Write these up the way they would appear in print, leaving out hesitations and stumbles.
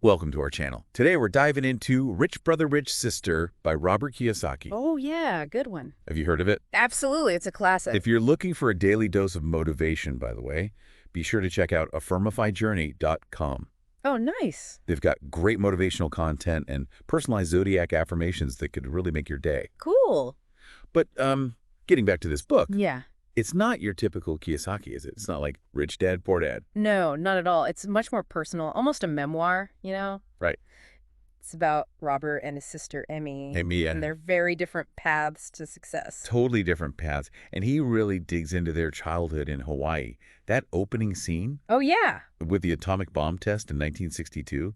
Welcome to our channel. Today we're diving into Rich Brother, Rich Sister by Robert Kiyosaki. Oh, yeah, good one. Have you heard of it? Absolutely, it's a classic. If you're looking for a daily dose of motivation, by the way, be sure to check out affirmifyjourney.com. Oh, nice. They've got great motivational content and personalized zodiac affirmations that could really make your day. Cool. But getting back to this book, Yeah. it's not your typical Kiyosaki, is it? It's not like Rich Dad, Poor Dad. No, not at all. It's much more personal, almost a memoir, you know? Right. It's about Robert and his sister, Emi. Emi, And their very different paths to success. totally different paths. And he really digs into their childhood in Hawaii. That opening scene Oh, yeah. with the atomic bomb test in 1962,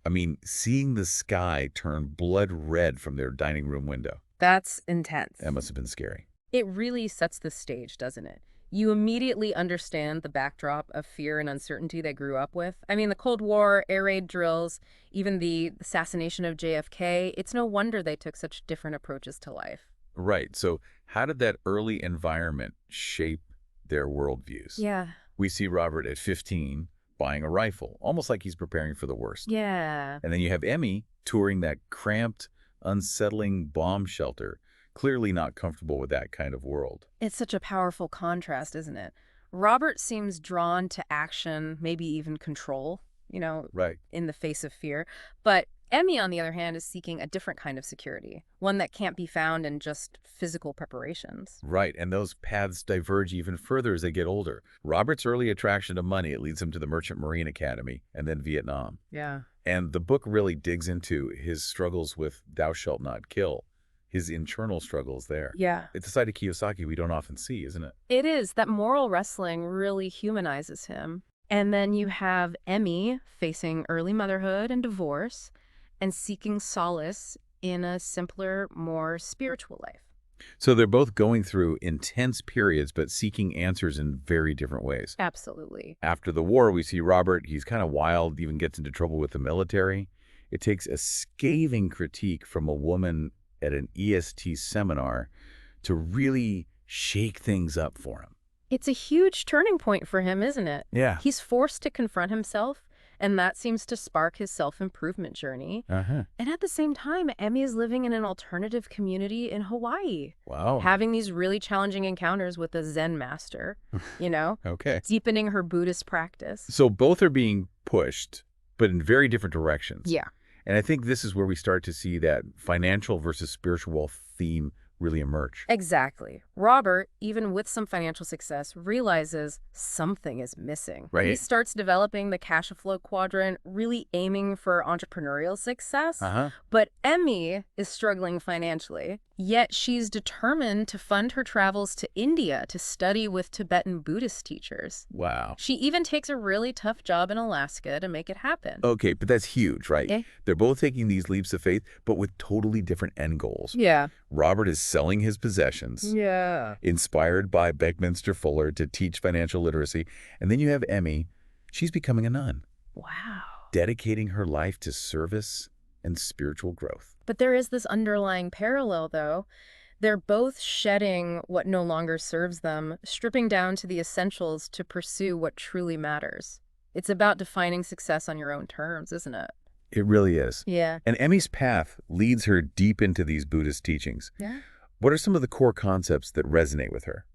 I mean, seeing the sky turn blood red from their dining room window, That's intense. that must have been scary. It really sets the stage, doesn't it? You immediately understand the backdrop of fear and uncertainty they grew up with. I mean, the Cold War, air raid drills, even the assassination of JFK, it's no wonder they took such different approaches to life. Right. So how did that early environment shape their worldviews? Yeah. We see Robert at 15 buying a rifle, almost like he's preparing for the worst. Yeah. And then you have Emmy touring that cramped, unsettling bomb shelter, clearly not comfortable with that kind of world. It's such a powerful contrast, isn't it? Robert seems drawn to action, maybe even control, Right. in the face of fear. But Emmy, on the other hand, is seeking a different kind of security, one that can't be found in just physical preparations. Right, and those paths diverge even further as they get older. Robert's early attraction to money, it leads him to the Merchant Marine Academy and then Vietnam. Yeah. And the book really digs into his struggles with thou shalt not kill, his internal struggles there. Yeah. It's a side of Kiyosaki we don't often see, isn't it? It is. That moral wrestling really humanizes him. And then you have Emmy facing early motherhood and divorce and seeking solace in a simpler, more spiritual life. So they're both going through intense periods, but seeking answers in very different ways. Absolutely. After the war, we see Robert, he's kind of wild, even gets into trouble with the military. It takes a scathing critique from a woman at an EST seminar to really shake things up for him. It's a huge turning point for him, isn't it? Yeah. He's forced to confront himself, and that seems to spark his self-improvement journey. Uh-huh. And at the same time, Emmy is living in an alternative community in Hawaii, Wow. having these really challenging encounters with a Zen master, Okay. deepening her Buddhist practice. So both are being pushed, but in very different directions. Yeah. And I think this is where we start to see that financial versus spiritual wealth theme really emerge. Exactly. Robert, even with some financial success, realizes something is missing. Right. He starts developing the cash flow quadrant, really aiming for entrepreneurial success. Uh-huh. But Emmy is struggling financially, yet she's determined to fund her travels to India to study with Tibetan Buddhist teachers. Wow. She even takes a really tough job in Alaska to make it happen. Okay, but that's huge, right? Yeah. They're both taking these leaps of faith, but with totally different end goals. Yeah. Robert is selling his possessions, Yeah. inspired by Beckminster Fuller to teach financial literacy. And then you have Emmy. She's becoming a nun, Wow. dedicating her life to service and spiritual growth. But there is this underlying parallel, though. They're both shedding what no longer serves them, stripping down to the essentials to pursue what truly matters. It's about defining success on your own terms, isn't it? It really is. Yeah. And Emmy's path leads her deep into these Buddhist teachings. Yeah. What are some of the core concepts that resonate with her?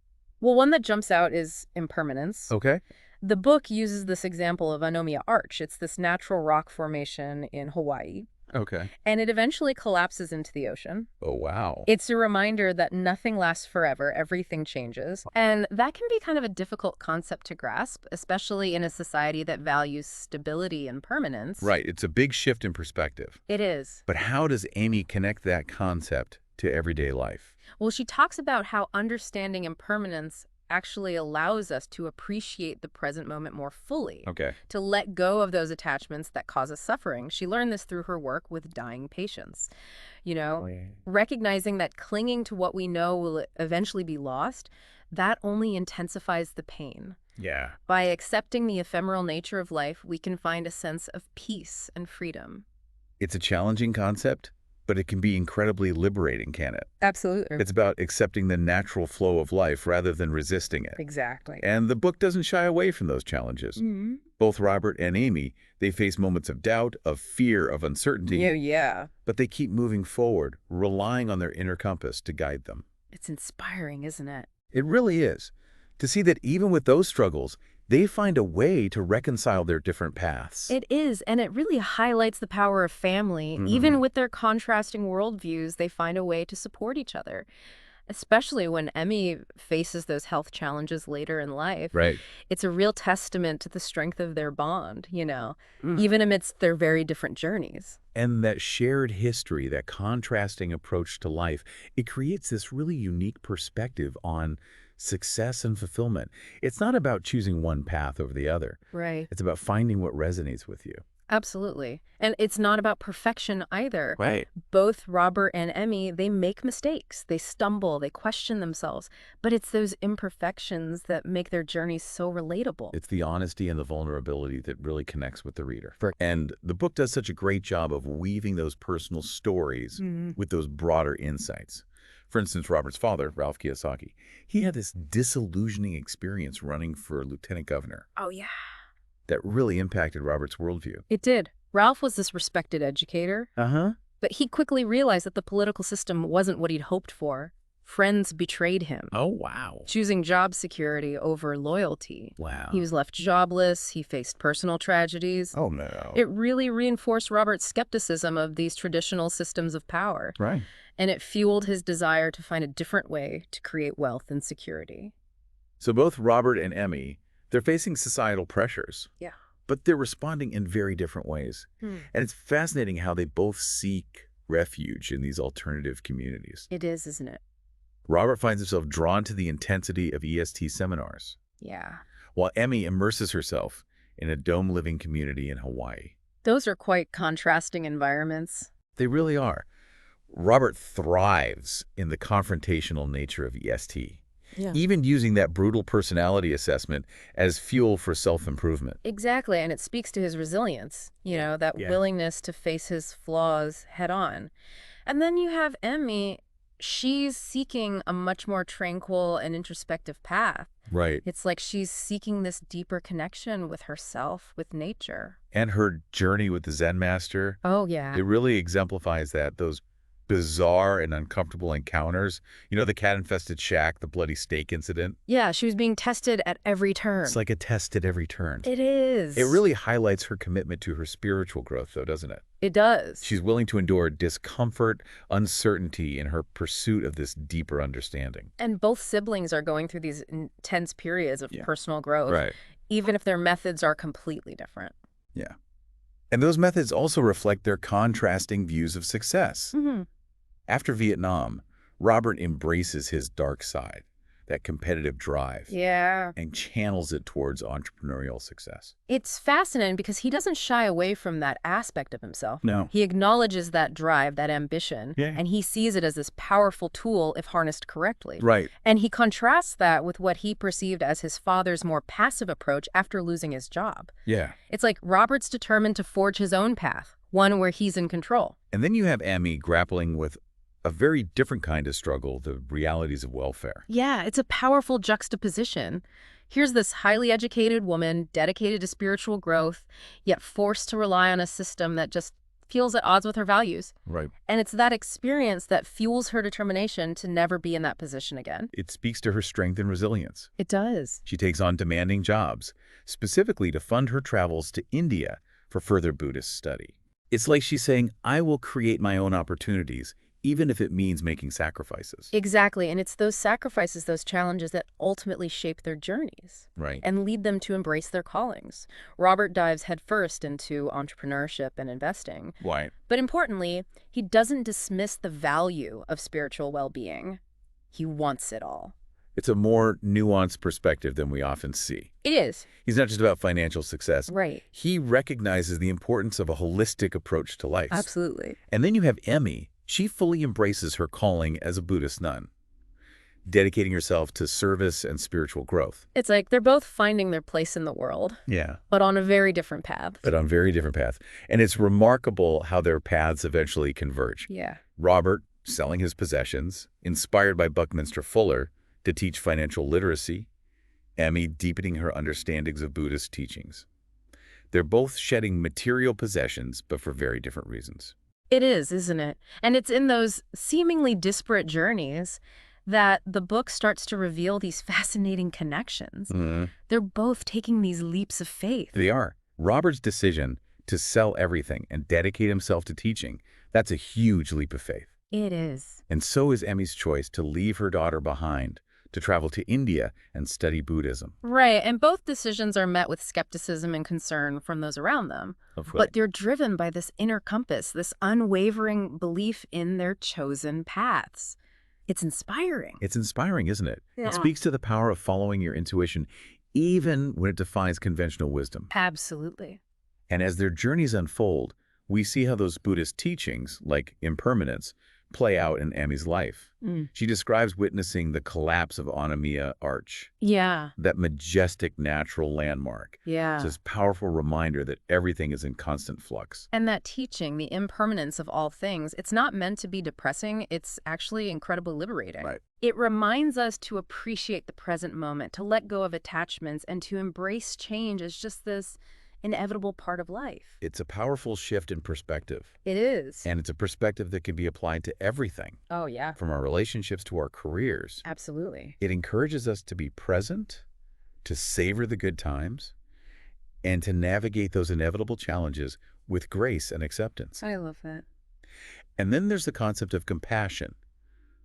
Well, one that jumps out is impermanence. Okay. The book uses this example of Anomiya Arch. It's this natural rock formation in Hawaii, Okay. and it eventually collapses into the ocean. Oh, wow. It's a reminder that nothing lasts forever, everything changes. And that can be kind of a difficult concept to grasp, especially in a society that values stability and permanence. Right. It's a big shift in perspective. It is. But how does Amy connect that concept to everyday life? Well, she talks about how understanding impermanence actually allows us to appreciate the present moment more fully, Okay. to let go of those attachments that cause us suffering. She learned this through her work with dying patients. Recognizing that clinging to what we know will eventually be lost, that only intensifies the pain. Yeah. By accepting the ephemeral nature of life, we can find a sense of peace and freedom. It's a challenging concept, But it can be incredibly liberating, can it? Absolutely. It's about accepting the natural flow of life rather than resisting it. Exactly. And the book doesn't shy away from those challenges. Mm-hmm. Both Robert and Amy, they face moments of doubt, of fear, of uncertainty, Yeah. but they keep moving forward, relying on their inner compass to guide them. It's inspiring, isn't it? It really is. To see that even with those struggles, they find a way to reconcile their different paths. It is, and it really highlights the power of family. Mhm. Even with their contrasting worldviews, they find a way to support each other, especially when Emmy faces those health challenges later in life. Right. It's a real testament to the strength of their bond, Mm. even amidst their very different journeys. And that shared history, that contrasting approach to life, it creates this really unique perspective on success and fulfillment. It's not about choosing one path over the other. Right. It's about finding what resonates with you. Absolutely. And it's not about perfection either. Right. Both Robert and Emmy, they make mistakes. They stumble, they question themselves. But it's those imperfections that make their journeys so relatable. It's the honesty and the vulnerability that really connects with the reader. And the book does such a great job of weaving those personal stories with those broader insights. For instance, Robert's father, Ralph Kiyosaki, he had this disillusioning experience running for lieutenant governor Oh, yeah. that really impacted Robert's worldview. It did. Ralph was this respected educator, Uh-huh. but he quickly realized that the political system wasn't what he'd hoped for. Friends betrayed him, Oh, wow. choosing job security over loyalty. Wow. He was left jobless. He faced personal tragedies. Oh, no. It really reinforced Robert's skepticism of these traditional systems of power, Right. and it fueled his desire to find a different way to create wealth and security. So both Robert and Emmy, they're facing societal pressures. Yeah. But they're responding in very different ways. And it's fascinating how they both seek refuge in these alternative communities. It is, isn't it? Robert finds himself drawn to the intensity of EST seminars, Yeah. while Emmy immerses herself in a dome living community in Hawaii. Those are quite contrasting environments. They really are. Robert thrives in the confrontational nature of EST, Yeah. even using that brutal personality assessment as fuel for self-improvement. Exactly, and it speaks to his resilience, that Yeah. willingness to face his flaws head on. And then you have Emmy. She's seeking a much more tranquil and introspective path. Right. It's like she's seeking this deeper connection with herself, with nature. And her journey with the Zen master, Oh, yeah. it really exemplifies that, those bizarre and uncomfortable encounters. You know, the cat-infested shack, the bloody steak incident? Yeah, she was being tested at every turn. It's like a test at every turn. It is. It really highlights her commitment to her spiritual growth, though, doesn't it? It does. She's willing to endure discomfort, uncertainty in her pursuit of this deeper understanding. And both siblings are going through these intense periods of personal growth, Right. even if their methods are completely different. Yeah. And those methods also reflect their contrasting views of success. Mm-hmm. After Vietnam, Robert embraces his dark side, that competitive drive, Yeah. and channels it towards entrepreneurial success. It's fascinating because he doesn't shy away from that aspect of himself. No. He acknowledges that drive, that ambition, Yeah. and he sees it as this powerful tool if harnessed correctly. Right. And he contrasts that with what he perceived as his father's more passive approach after losing his job. Yeah. It's like Robert's determined to forge his own path, one where he's in control. And then you have Amy grappling with a very different kind of struggle, the realities of welfare. Yeah, it's a powerful juxtaposition. Here's this highly educated woman dedicated to spiritual growth, yet forced to rely on a system that just feels at odds with her values. Right. And it's that experience that fuels her determination to never be in that position again. It speaks to her strength and resilience. It does. She takes on demanding jobs, specifically to fund her travels to India for further Buddhist study. It's like she's saying, I will create my own opportunities, even if it means making sacrifices. Exactly. And it's those sacrifices, those challenges that ultimately shape their journeys Right. and lead them to embrace their callings. Robert dives headfirst into entrepreneurship and investing. Right. But importantly, he doesn't dismiss the value of spiritual well-being. He wants it all. It's a more nuanced perspective than we often see. It is. He's not just about financial success. Right. He recognizes the importance of a holistic approach to life. Absolutely. And then you have Emmy. She fully embraces her calling as a Buddhist nun. dedicating herself to service and spiritual growth. It's like they're both finding their place in the world, Yeah. but on a very different path. But on very different paths. And it's remarkable how their paths eventually converge. Yeah. Robert selling his possessions, inspired by Buckminster Fuller to teach financial literacy, Emi deepening her understandings of Buddhist teachings. They're both shedding material possessions, but for very different reasons. It is, isn't it? And it's in those seemingly disparate journeys that the book starts to reveal these fascinating connections. They're both taking these leaps of faith. They are. Robert's decision to sell everything and dedicate himself to teaching, that's a huge leap of faith. It is. And so is Emi's choice to leave her daughter behind, to travel to India and study Buddhism. Right, and both decisions are met with skepticism and concern from those around them. But they're driven by this inner compass, this unwavering belief in their chosen paths. It's inspiring. It's inspiring, isn't it? Yeah. It speaks to the power of following your intuition, even when it defies conventional wisdom. Absolutely. And as their journeys unfold, we see how those Buddhist teachings, like impermanence, play out in Emi's life. She describes witnessing the collapse of Onamiya Arch, Yeah. that majestic natural landmark. Yeah. It's this powerful reminder that everything is in constant flux. And that teaching, the impermanence of all things, it's not meant to be depressing. It's actually incredibly liberating. Right. It reminds us to appreciate the present moment, to let go of attachments, and to embrace change as just this inevitable part of life. It's a powerful shift in perspective. It is. And it's a perspective that can be applied to everything, Oh, yeah. from our relationships to our careers. Absolutely. It encourages us to be present, to savor the good times, and to navigate those inevitable challenges with grace and acceptance. I love that. And then there's the concept of compassion,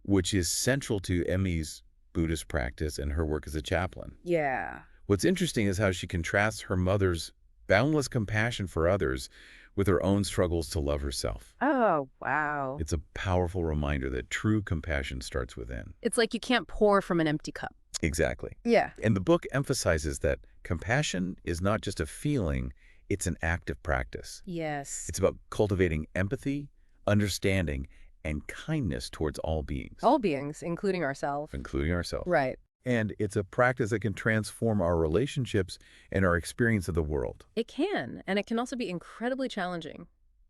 which is central to Emi's Buddhist practice and her work as a chaplain. Yeah. What's interesting is how she contrasts her mother's boundless compassion for others with her own struggles to love herself. Oh, wow. It's a powerful reminder that true compassion starts within. It's like you can't pour from an empty cup. Exactly. Yeah. And the book emphasizes that compassion is not just a feeling, it's an active practice. Yes. It's about cultivating empathy, understanding, and kindness towards all beings. All beings, including ourselves. Including ourselves. Right. And it's a practice that can transform our relationships and our experience of the world. It can, and it can also be incredibly challenging,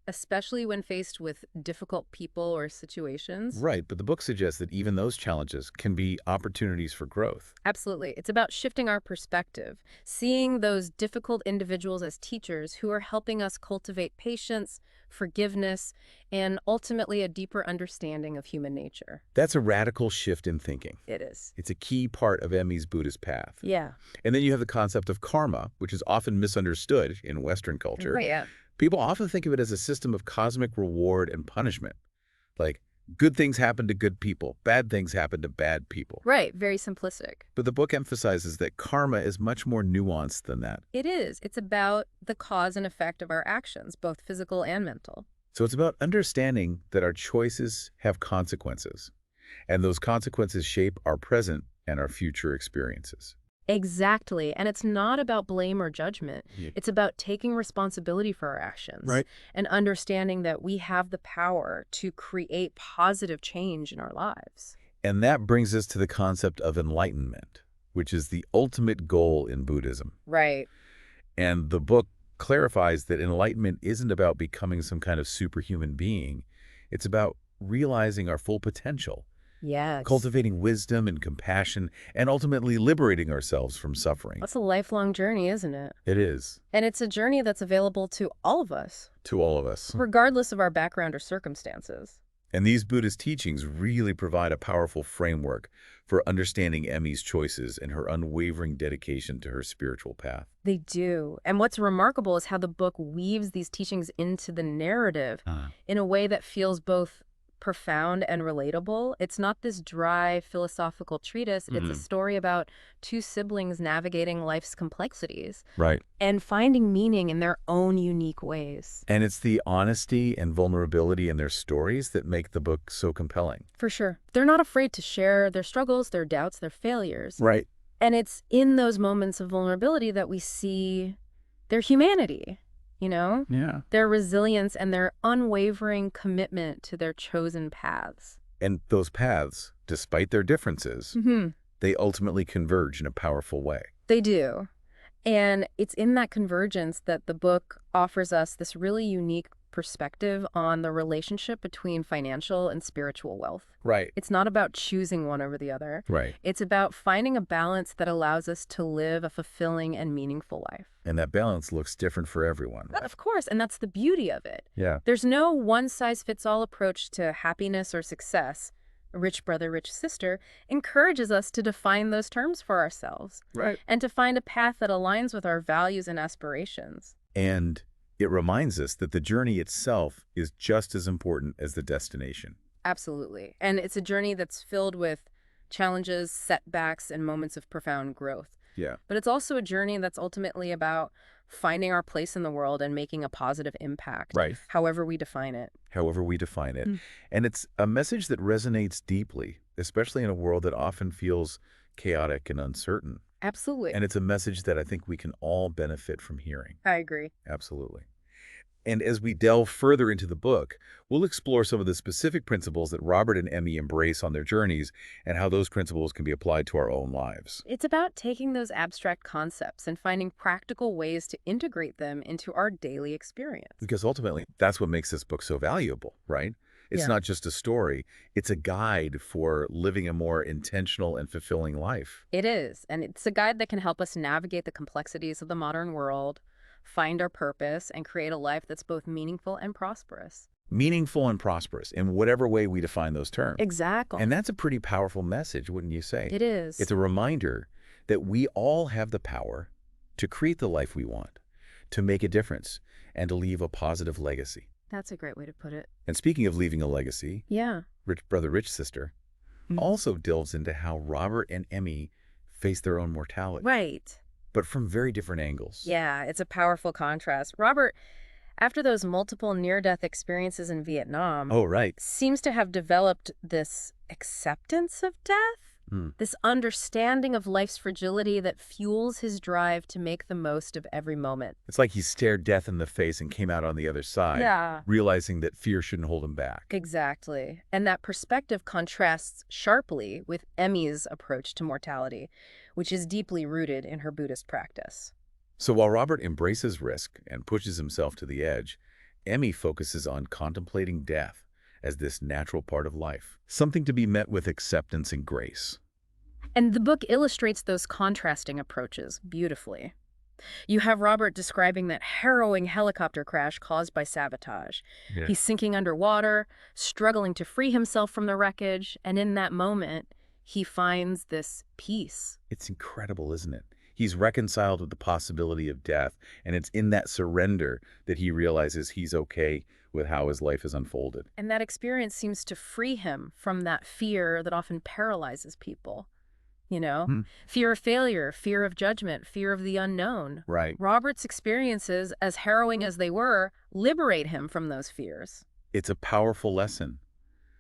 especially when faced with difficult people or situations. Right, but the book suggests that even those challenges can be opportunities for growth. Absolutely. It's about shifting our perspective, seeing those difficult individuals as teachers who are helping us cultivate patience, forgiveness, and ultimately a deeper understanding of human nature. That's a radical shift in thinking. It is. It's a key part of Emi's Buddhist path. Yeah. And then you have the concept of karma, which is often misunderstood in Western culture. Right, yeah. People often think of it as a system of cosmic reward and punishment. Like, good things happen to good people, bad things happen to bad people. Right, very simplistic. But the book emphasizes that karma is much more nuanced than that. It is. It's about the cause and effect of our actions, both physical and mental. So it's about understanding that our choices have consequences, and those consequences shape our present and our future experiences. Exactly. And it's not about blame or judgment. Yeah. It's about taking responsibility for our actions. Right. And understanding that we have the power to create positive change in our lives. And that brings us to the concept of enlightenment, which is the ultimate goal in Buddhism. Right. And the book clarifies that enlightenment isn't about becoming some kind of superhuman being. It's about realizing our full potential, Yes. cultivating wisdom and compassion, and ultimately liberating ourselves from suffering. That's a lifelong journey, isn't it? It is, And it's a journey that's available to all of us, to all of us. regardless of our background or circumstances. And these Buddhist teachings really provide a powerful framework for understanding Emi's choices and her unwavering dedication to her spiritual path. They do. And what's remarkable is how the book weaves these teachings into the narrative in a way that feels both profound and relatable. It's not this dry philosophical treatise. It's a story about two siblings navigating life's complexities Right. and finding meaning in their own unique ways. And it's the honesty and vulnerability in their stories that make the book so compelling. For sure. They're not afraid to share their struggles, their doubts, their failures. Right. And it's in those moments of vulnerability that we see their humanity, you know? Yeah. Their resilience and their unwavering commitment to their chosen paths. And those paths, despite their differences, Hmm. they ultimately converge in a powerful way. They do. And it's in that convergence that the book offers us this really unique perspective on the relationship between financial and spiritual wealth. Right. It's not about choosing one over the other. Right. It's about finding a balance that allows us to live a fulfilling and meaningful life. And that balance looks different for everyone. Of course, and that's the beauty of it. Yeah. There's no one-size-fits-all approach to happiness or success. Rich brother, rich sister encourages us to define those terms for ourselves Right. and to find a path that aligns with our values and aspirations. And it reminds us that the journey itself is just as important as the destination. Absolutely. And it's a journey that's filled with challenges, setbacks, and moments of profound growth. Yeah. But it's also a journey that's ultimately about finding our place in the world and making a positive impact, Right. however we define it. However we define it. Mm. And it's a message that resonates deeply, especially in a world that often feels chaotic and uncertain. Absolutely. And it's a message that I think we can all benefit from hearing. I agree. Absolutely. And as we delve further into the book, we'll explore some of the specific principles that Robert and Emmy embrace on their journeys and how those principles can be applied to our own lives. It's about taking those abstract concepts and finding practical ways to integrate them into our daily experience. Because ultimately, that's what makes this book so valuable, right? It's Yeah. not just a story. It's a guide for living a more intentional and fulfilling life. It is, and it's a guide that can help us navigate the complexities of the modern world, find our purpose, and create a life that's both meaningful and prosperous. Meaningful and prosperous in whatever way we define those terms. Exactly. And that's a pretty powerful message, wouldn't you say? It is. It's a reminder that we all have the power to create the life we want, to make a difference, and to leave a positive legacy. That's a great way to put it. And speaking of leaving a legacy, Yeah. Rich Brother, Rich Sister also delves into how Robert and Emmy face their own mortality, Right. but from very different angles. Yeah, it's a powerful contrast. Robert, after those multiple near-death experiences in Vietnam, Oh, right. seems to have developed this acceptance of death, this understanding of life's fragility that fuels his drive to make the most of every moment. It's like he stared death in the face and came out on the other side, Yeah. realizing that fear shouldn't hold him back. Exactly. And that perspective contrasts sharply with Emmy's approach to mortality, which is deeply rooted in her Buddhist practice. So while Robert embraces risk and pushes himself to the edge, Emmy focuses on contemplating death as this natural part of life, something to be met with acceptance and grace. And the book illustrates those contrasting approaches beautifully. You have Robert describing that harrowing helicopter crash caused by sabotage. Yeah. He's sinking underwater, struggling to free himself from the wreckage, and in that moment, he finds this peace. It's incredible, isn't it? He's reconciled with the possibility of death, and it's in that surrender that he realizes he's okay with how his life has unfolded. And that experience seems to free him from that fear that often paralyzes people. You know, fear of failure, fear of judgment, fear of the unknown. Right. Robert's experiences, as harrowing as they were, liberate him from those fears. It's a powerful lesson.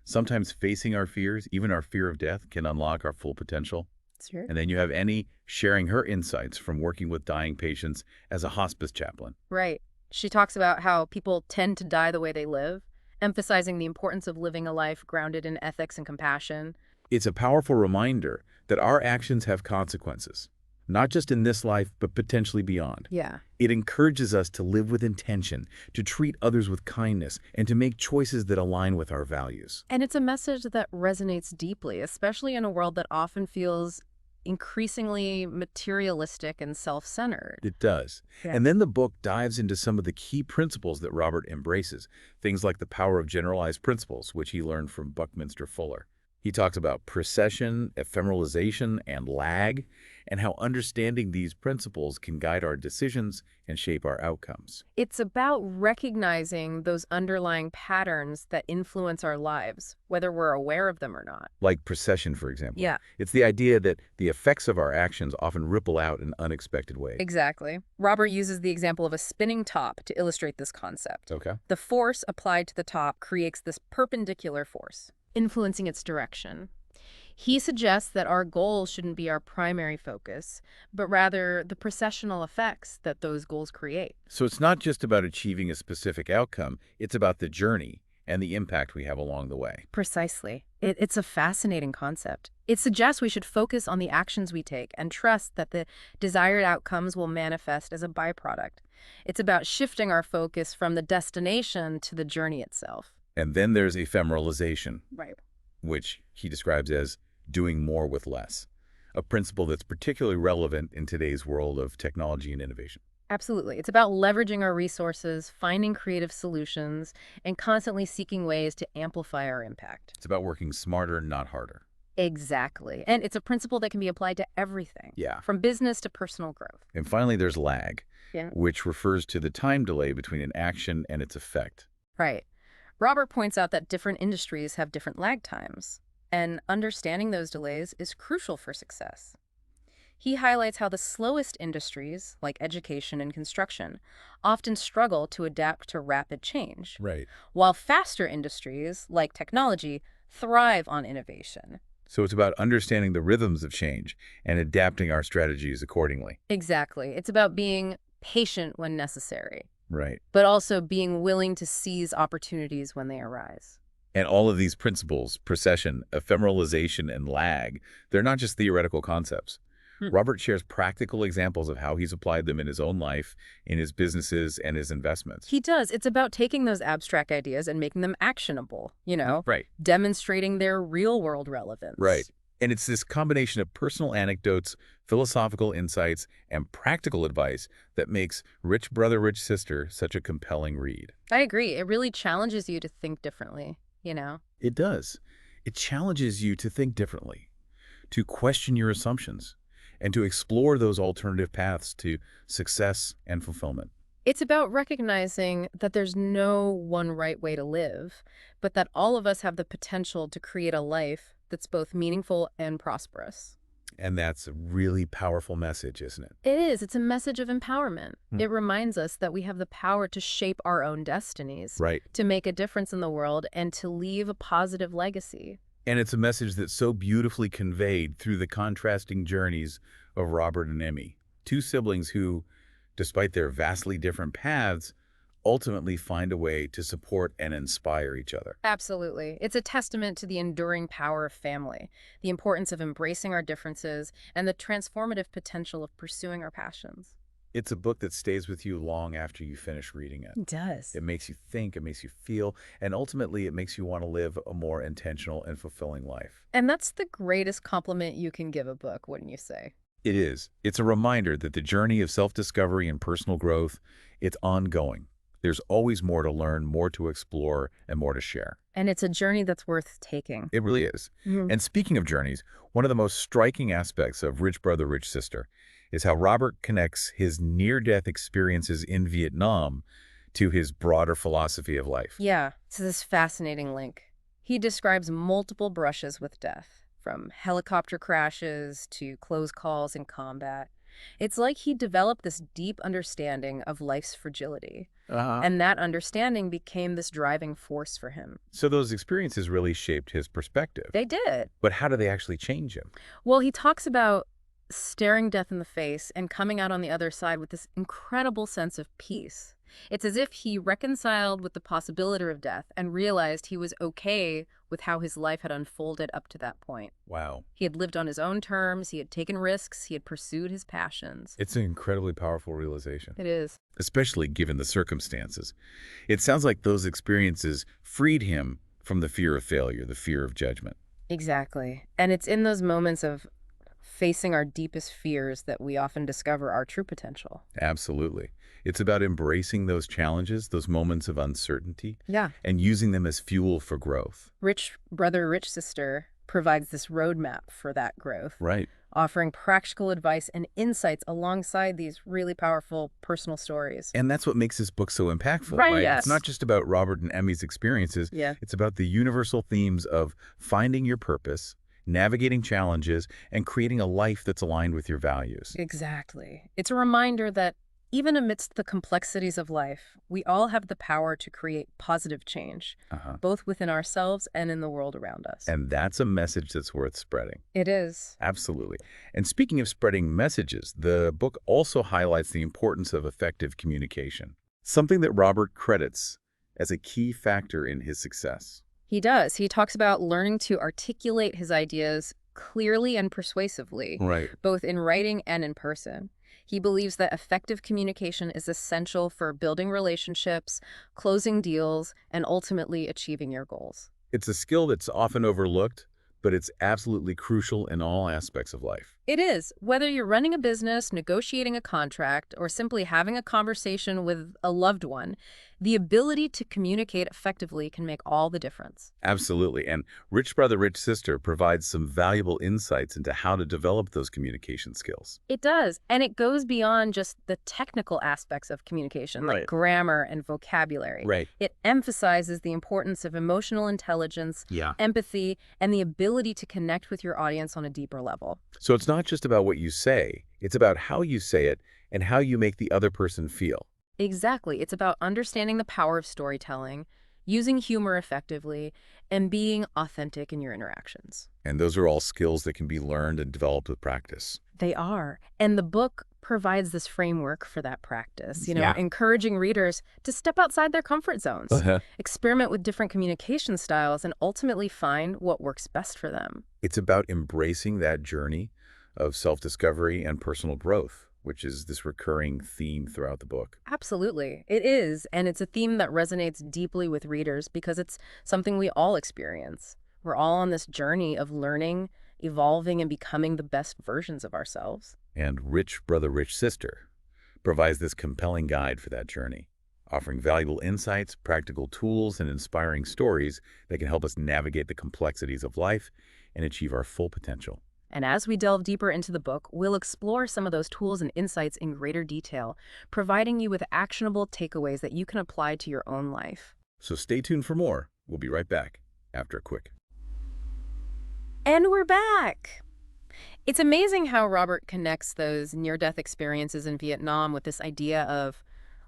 Sometimes facing our fears, even our fear of death, can unlock our full potential. Sure. And then you have Annie sharing her insights from working with dying patients as a hospice chaplain. Right. She talks about how people tend to die the way they live, emphasizing the importance of living a life grounded in ethics and compassion. It's a powerful reminder that our actions have consequences, not just in this life, but potentially beyond. Yeah. It encourages us to live with intention, to treat others with kindness, and to make choices that align with our values. And it's a message that resonates deeply, especially in a world that often feels increasingly materialistic and self-centered. It does. Yeah. And then the book dives into some of the key principles that Robert embraces, things like the power of generalized principles, which he learned from Buckminster Fuller. He talks about precession, ephemeralization, and lag, and how understanding these principles can guide our decisions and shape our outcomes. It's about recognizing those underlying patterns that influence our lives, whether we're aware of them or not. Like precession, for example. Yeah. It's the idea that the effects of our actions often ripple out in unexpected ways. Exactly. Robert uses the example of a spinning top to illustrate this concept. Okay. The force applied to the top creates this perpendicular force, influencing its direction. He suggests that our goals shouldn't be our primary focus, but rather the processional effects that those goals create. So it's not just about achieving a specific outcome, it's about the journey and the impact we have along the way. Precisely. It's a fascinating concept. It suggests we should focus on the actions we take and trust that the desired outcomes will manifest as a byproduct. It's about shifting our focus from the destination to the journey itself. And then there's ephemeralization, Right. which he describes as doing more with less, a principle that's particularly relevant in today's world of technology and innovation. Absolutely. It's about leveraging our resources, finding creative solutions, and constantly seeking ways to amplify our impact. It's about working smarter, not harder. Exactly. And it's a principle that can be applied to everything, Yeah. from business to personal growth. And finally, there's lag, Yeah. which refers to the time delay between an action and its effect. Right. Robert points out that different industries have different lag times, and understanding those delays is crucial for success. He highlights how the slowest industries, like education and construction, often struggle to adapt to rapid change, Right. while faster industries, like technology, thrive on innovation. So it's about understanding the rhythms of change and adapting our strategies accordingly. Exactly. It's about being patient when necessary, Right. but also being willing to seize opportunities when they arise. And all of these principles, precession, ephemeralization, and lag, they're not just theoretical concepts. Hmm. Robert shares practical examples of how he's applied them in his own life, in his businesses, and his investments. He does. It's about taking those abstract ideas and making them actionable, Right. demonstrating their real-world relevance. Right. And it's this combination of personal anecdotes, philosophical insights, and practical advice that makes Rich Brother, Rich Sister such a compelling read. I agree. It really challenges you to think differently. It does. It challenges you to think differently, to question your assumptions, and to explore those alternative paths to success and fulfillment. It's about recognizing that there's no one right way to live, but that all of us have the potential to create a life that's both meaningful and prosperous. And that's a really powerful message, isn't it? It is. It's a message of empowerment. Hmm. It reminds us that we have the power to shape our own destinies, Right. to make a difference in the world, and to leave a positive legacy. And it's a message that's so beautifully conveyed through the contrasting journeys of Robert and Emmy, two siblings who, despite their vastly different paths, ultimately find a way to support and inspire each other. Absolutely. It's a testament to the enduring power of family, the importance of embracing our differences, and the transformative potential of pursuing our passions. It's a book that stays with you long after you finish reading it. It does. It makes you think, it makes you feel, and ultimately it makes you want to live a more intentional and fulfilling life. And that's the greatest compliment you can give a book, wouldn't you say? It is. It's a reminder that the journey of self-discovery and personal growth, it's ongoing. There's always more to learn, more to explore, and more to share. And it's a journey that's worth taking. It really is. Mhm. And speaking of journeys, one of the most striking aspects of Rich Brother, Rich Sister is how Robert connects his near-death experiences in Vietnam to his broader philosophy of life. Yeah, it's this fascinating link. He describes multiple brushes with death, from helicopter crashes to close calls in combat. It's like he developed this deep understanding of life's fragility. And that understanding became this driving force for him. So those experiences really shaped his perspective. They did. But how do they actually change him? Well, he talks about staring death in the face and coming out on the other side with this incredible sense of peace. It's as if he reconciled with the possibility of death and realized he was okay with how his life had unfolded up to that point. Wow. He had lived on his own terms, he had taken risks, he had pursued his passions. It's an incredibly powerful realization, It is. especially given the circumstances. It sounds like those experiences freed him from the fear of failure, the fear of judgment. Exactly. And it's in those moments of facing our deepest fears that we often discover our true potential. Absolutely. It's about embracing those challenges, those moments of uncertainty, Yeah. and using them as fuel for growth. Rich Brother, Rich Sister provides this roadmap for that growth, Right. offering practical advice and insights alongside these really powerful personal stories. And that's what makes this book so impactful, Right, right? yes. It's not just about Robert and Emmy's experiences. Yeah. It's about the universal themes of finding your purpose, navigating challenges, and creating a life that's aligned with your values. Exactly. It's a reminder that even amidst the complexities of life, we all have the power to create positive change, both within ourselves and in the world around us. And that's a message that's worth spreading. It is. Absolutely. And speaking of spreading messages, the book also highlights the importance of effective communication, something that Robert credits as a key factor in his success. He does. He talks about learning to articulate his ideas clearly and persuasively, Right. both in writing and in person. He believes that effective communication is essential for building relationships, closing deals, and ultimately achieving your goals. It's a skill that's often overlooked, but it's absolutely crucial in all aspects of life. It is. Whether you're running a business, negotiating a contract, or simply having a conversation with a loved one, the ability to communicate effectively can make all the difference. Absolutely. And Rich Brother, Rich Sister provides some valuable insights into how to develop those communication skills. It does. And it goes beyond just the technical aspects of communication, like Right. grammar and vocabulary. Right. It emphasizes the importance of emotional intelligence, Yeah. empathy, and the ability to connect with your audience on a deeper level. So it's not just about what you say, it's about how you say it and how you make the other person feel. Exactly. It's about understanding the power of storytelling, using humor effectively, and being authentic in your interactions. And those are all skills that can be learned and developed with practice. They are. And the book provides this framework for that practice, Yeah. encouraging readers to step outside their comfort zones, Uh-huh. experiment with different communication styles, and ultimately find what works best for them. It's about embracing that journey of self-discovery and personal growth, which is this recurring theme throughout the book. Absolutely. It is. And it's a theme that resonates deeply with readers because it's something we all experience. We're all on this journey of learning, evolving, and becoming the best versions of ourselves. And Rich Brother, Rich Sister provides this compelling guide for that journey, offering valuable insights, practical tools, and inspiring stories that can help us navigate the complexities of life and achieve our full potential. And as we delve deeper into the book, we'll explore some of those tools and insights in greater detail, providing you with actionable takeaways that you can apply to your own life. So stay tuned for more. We'll be right back after a quick. And we're back. It's amazing how Robert connects those near-death experiences in Vietnam with this idea of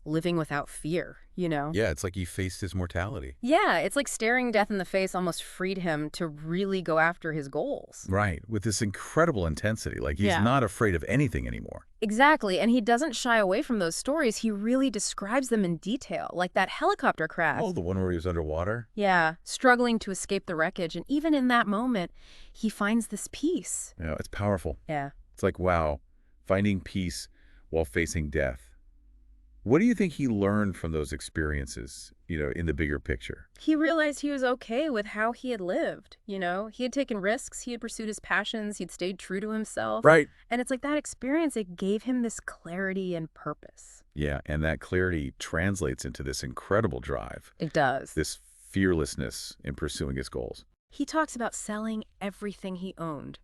living without fear, Yeah, it's like he faced his mortality. Yeah, it's like staring death in the face almost freed him to really go after his goals. Right, with this incredible intensity, like he's Yeah. not afraid of anything anymore. Exactly, and he doesn't shy away from those stories. He really describes them in detail, like that helicopter crash. Oh, the one where he was underwater? Yeah, struggling to escape the wreckage, and even in that moment, he finds this peace. Yeah, it's powerful. Yeah. It's like, wow, finding peace while facing death. What do you think he learned from those experiences, in the bigger picture? He realized he was okay with how he had lived, He had taken risks, he had pursued his passions, he'd stayed true to himself. Right. And it's like that experience, it gave him this clarity and purpose. Yeah, and that clarity translates into this incredible drive, It does. this fearlessness in pursuing his goals. He talks about selling everything he owned,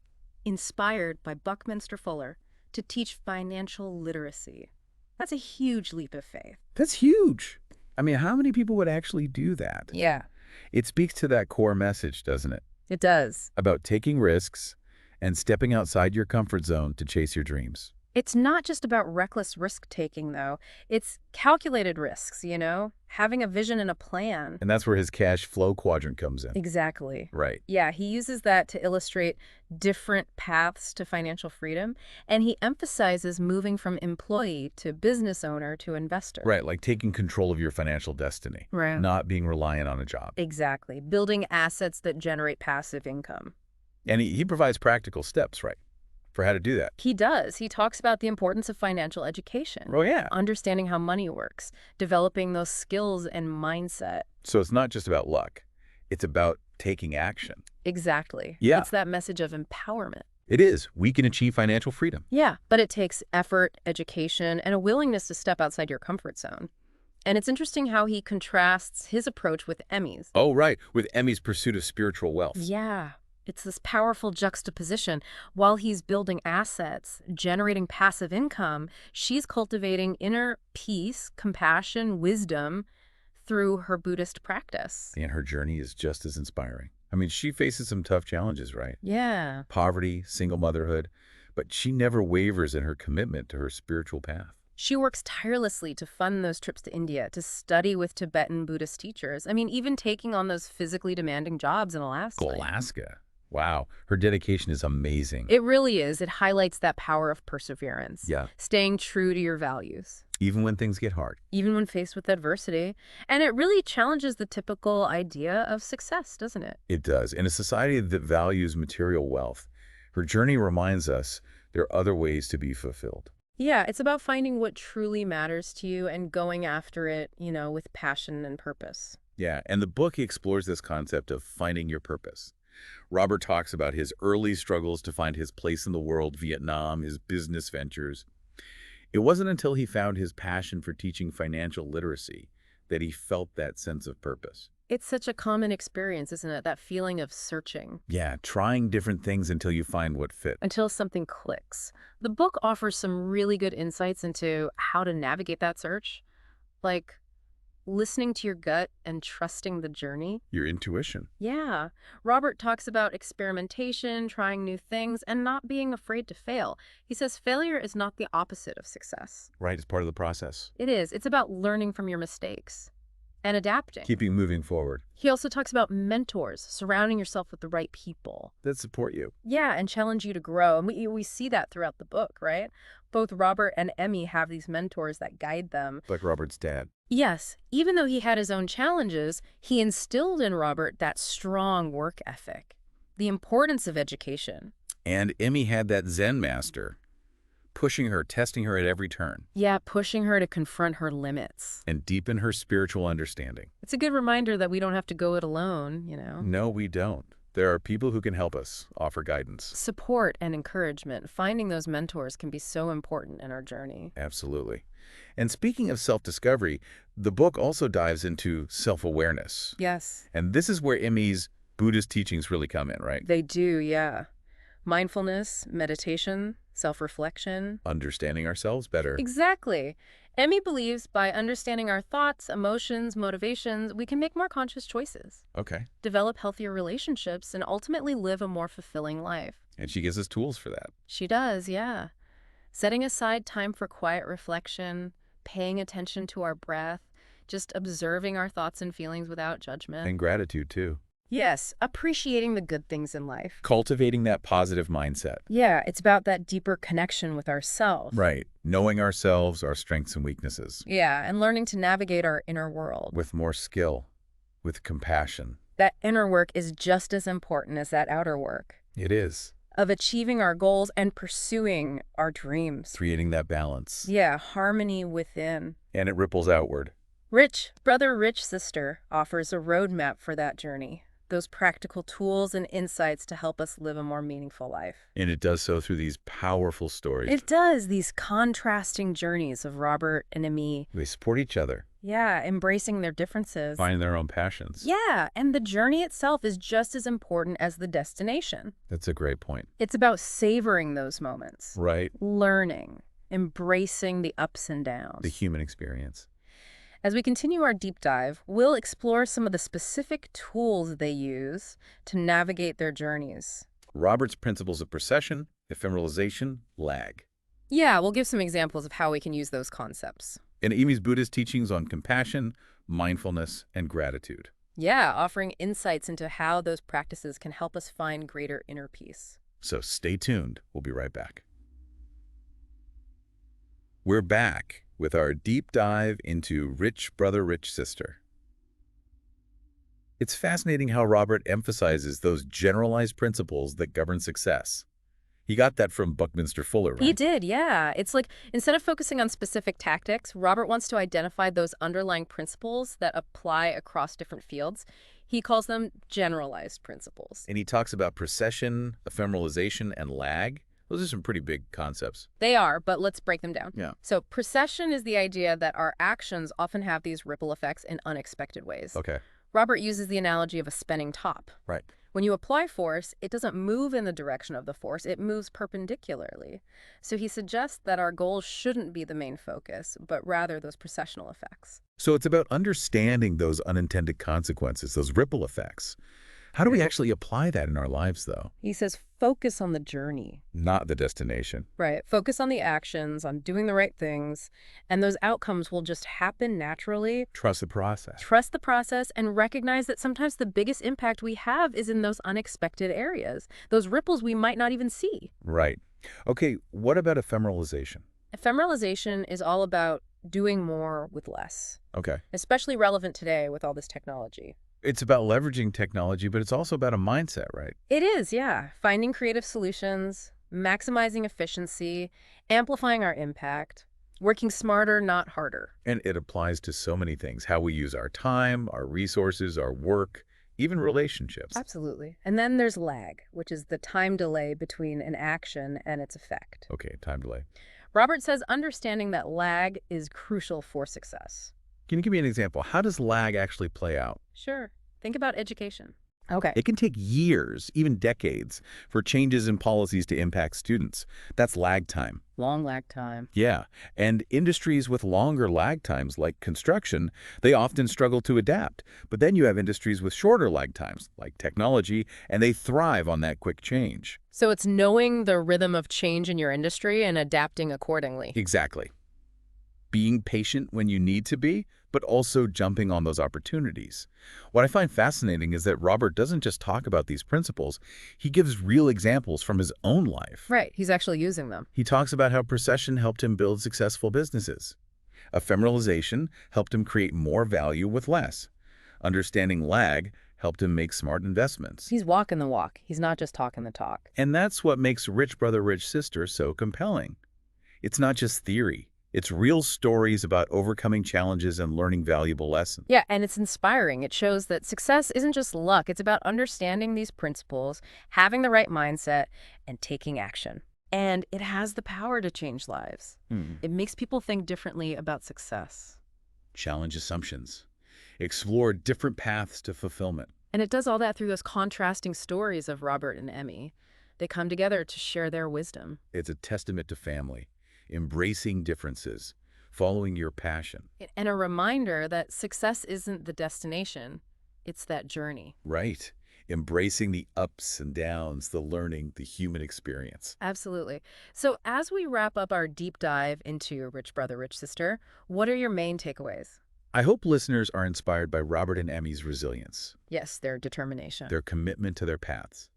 inspired by Buckminster Fuller, to teach financial literacy. That's a huge leap of faith. That's huge. I mean, how many people would actually do that? Yeah, It speaks to that core message, doesn't it? it does. About taking risks and stepping outside your comfort zone to chase your dreams. It's not just about reckless risk-taking, though. It's calculated risks, Having a vision and a plan. And that's where his cash flow quadrant comes in. Exactly. Right. Yeah, he uses that to illustrate different paths to financial freedom, and he emphasizes moving from employee to business owner to investor. Right, like taking control of your financial destiny, Right. not being reliant on a job. Exactly. Building assets that generate passive income. And he provides practical steps, right, for how to do that. He does. He talks about the importance of financial education, Oh, yeah. understanding how money works, developing those skills and mindset. So it's not just about luck. It's about taking action. Exactly. Yeah. It's that message of empowerment. It is. We can achieve financial freedom. Yeah, but it takes effort, education, and a willingness to step outside your comfort zone. And it's interesting how he contrasts his approach with Emi's. Oh, right, with Emi's pursuit of spiritual wealth. Yeah. It's this powerful juxtaposition. While he's building assets, generating passive income, she's cultivating inner peace, compassion, wisdom through her Buddhist practice. And her journey is just as inspiring. I mean, she faces some tough challenges, right? Yeah. Poverty, single motherhood, but she never wavers in her commitment to her spiritual path. She works tirelessly to fund those trips to India, to study with Tibetan Buddhist teachers. I mean, even taking on those physically demanding jobs in Alaska. Alaska. Wow, her dedication is amazing. It really is. It highlights that power of perseverance, Yeah, staying true to your values, even when things get hard. even when faced with adversity. And it really challenges the typical idea of success, doesn't it? It does. In a society that values material wealth, her journey reminds us there are other ways to be fulfilled. Yeah, it's about finding what truly matters to you and going after it, with passion and purpose. Yeah, and the book explores this concept of finding your purpose. Robert talks about his early struggles to find his place in the world, Vietnam, his business ventures. It wasn't until he found his passion for teaching financial literacy that he felt that sense of purpose. It's such a common experience, isn't it? That feeling of searching Yeah, trying different things until you find what fits. until something clicks. The book offers some really good insights into how to navigate that search, like listening to your gut and trusting the journey. Your intuition. Yeah. Robert talks about experimentation, trying new things, and not being afraid to fail. He says failure is not the opposite of success. Right, it's part of the process. It is. It's about learning from your mistakes and adapting. Keeping moving forward. He also talks about mentors, surrounding yourself with the right people. That support you. Yeah, and challenge you to grow. And we see that throughout the book, right? Both Robert and Emmy have these mentors that guide them. Like Robert's dad. Yes, even though he had his own challenges, he instilled in Robert that strong work ethic, the importance of education. And Emmy had that Zen master, pushing her, testing her at every turn, Yeah, pushing her to confront her limits. and deepen her spiritual understanding. It's a good reminder that we don't have to go it alone. No, we don't. There are people who can help us, offer guidance. Support and encouragement, finding those mentors can be so important in our journey. Absolutely. And speaking of self-discovery, the book also dives into self-awareness. Yes, And this is where Emmy's Buddhist teachings really come in, right? they do, yeah. Mindfulness, meditation, self-reflection. Understanding ourselves better. Exactly. Emmy believes by understanding our thoughts, emotions, motivations, we can make more conscious choices, Okay. develop healthier relationships, and ultimately live a more fulfilling life. And she gives us tools for that. She does, yeah. Setting aside time for quiet reflection, paying attention to our breath, just observing our thoughts and feelings without judgment. And gratitude, too. Yes, appreciating the good things in life. Cultivating that positive mindset. Yeah, it's about that deeper connection with ourselves. Right. Knowing ourselves, our strengths and weaknesses. Yeah, and learning to navigate our inner world. With more skill. With compassion. That inner work is just as important as that outer work It is. of achieving our goals and pursuing our dreams. Creating that balance. Yeah, harmony within. And it ripples outward. Rich Brother, Rich Sister offers a roadmap for that journey. Those practical tools and insights to help us live a more meaningful life. And it does so through these powerful stories. It does, these contrasting journeys of Robert and Emi. They support each other. Yeah, embracing their differences. Find their own passions. Yeah, and the journey itself is just as important as the destination. That's a great point. It's about savoring those moments, Right. learning, embracing the ups and downs. The human experience. As we continue our deep dive, we'll explore some of the specific tools they use to navigate their journeys. Robert's principles of procession, ephemeralization, lag. Yeah, we'll give some examples of how we can use those concepts. And Emi's Buddhist teachings on compassion, mindfulness, and gratitude. Yeah, offering insights into how those practices can help us find greater inner peace. So stay tuned. We'll be right back. We're back with our deep dive into Rich Brother, Rich Sister. It's fascinating how Robert emphasizes those generalized principles that govern success. He got that from Buckminster Fuller, right? He did, yeah. It's like instead of focusing on specific tactics, Robert wants to identify those underlying principles that apply across different fields. He calls them generalized principles. And he talks about procession, ephemeralization, and lag. Those are some pretty big concepts. They are, but let's break them down. Yeah. So procession is the idea that our actions often have these ripple effects in unexpected ways. Okay. Robert uses the analogy of a spinning top. Right. When you apply force, it doesn't move in the direction of the force, it moves perpendicularly. So he suggests that our goals shouldn't be the main focus, but rather those processional effects. So it's about understanding those unintended consequences, those ripple effects. How do we actually apply that in our lives, though? He says, focus on the journey. Not the destination. Right. Focus on the actions, on doing the right things, and those outcomes will just happen naturally. Trust the process. Trust the process and recognize that sometimes the biggest impact we have is in those unexpected areas, those ripples we might not even see. Right. Okay, what about ephemeralization? Ephemeralization is all about doing more with less, Okay. especially relevant today with all this technology. It's about leveraging technology, but it's also about a mindset, right? It is, yeah. Finding creative solutions, maximizing efficiency, amplifying our impact, working smarter, not harder. And it applies to so many things, how we use our time, our resources, our work, even relationships. Absolutely. And then there's lag, which is the time delay between an action and its effect. Okay, time delay. Robert says understanding that lag is crucial for success. Can you give me an example? How does lag actually play out? Sure. Think about education. Okay. It can take years, even decades, for changes in policies to impact students. That's lag time. Long lag time. Yeah, and industries with longer lag times, like construction, they often struggle to adapt. But then you have industries with shorter lag times, like technology, and they thrive on that quick change. So it's knowing the rhythm of change in your industry and adapting accordingly. Exactly. Being patient when you need to be, but also jumping on those opportunities. What I find fascinating is that Robert doesn't just talk about these principles, he gives real examples from his own life. Right. He's actually using them. He talks about how procession helped him build successful businesses. Ephemeralization helped him create more value with less. Understanding lag helped him make smart investments. He's walking the walk. He's not just talking the talk. And that's what makes Rich Brother, Rich Sister so compelling. It's not just theory. It's real stories about overcoming challenges and learning valuable lessons. Yeah, and it's inspiring. It shows that success isn't just luck. It's about understanding these principles, having the right mindset, and taking action. And it has the power to change lives. It makes people think differently about success. Challenge assumptions. Explore different paths to fulfillment. And it does all that through those contrasting stories of Robert and Emi. They come together to share their wisdom. It's a testament to family, embracing differences, following your passion. And a reminder that success isn't the destination, it's that journey. Right. Embracing the ups and downs, the learning, the human experience. Absolutely. So as we wrap up our deep dive into Rich Brother, Rich Sister, what are your main takeaways? I hope listeners are inspired by Robert and Emi's resilience, Yes, their determination. their commitment to their paths.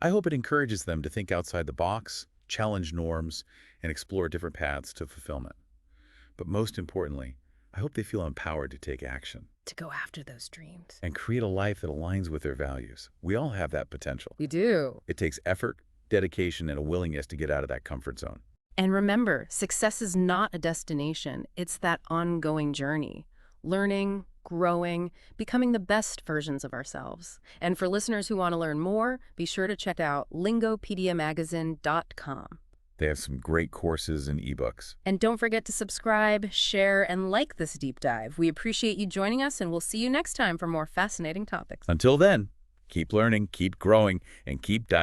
I hope it encourages them to think outside the box, challenge norms, and explore different paths to fulfillment. But most importantly, I hope they feel empowered to take action To go after those dreams. and create a life that aligns with their values. We all have that potential. We do. It takes effort, dedication, and a willingness to get out of that comfort zone. And remember, success is not a destination. It's that ongoing journey. Learning, growing, becoming the best versions of ourselves. And for listeners who want to learn more, be sure to check out lingopediamagazine.com. They have some great courses and ebooks. And don't forget to subscribe, share, and like this deep dive. We appreciate you joining us, and we'll see you next time for more fascinating topics. Until then, keep learning, keep growing, and keep diving.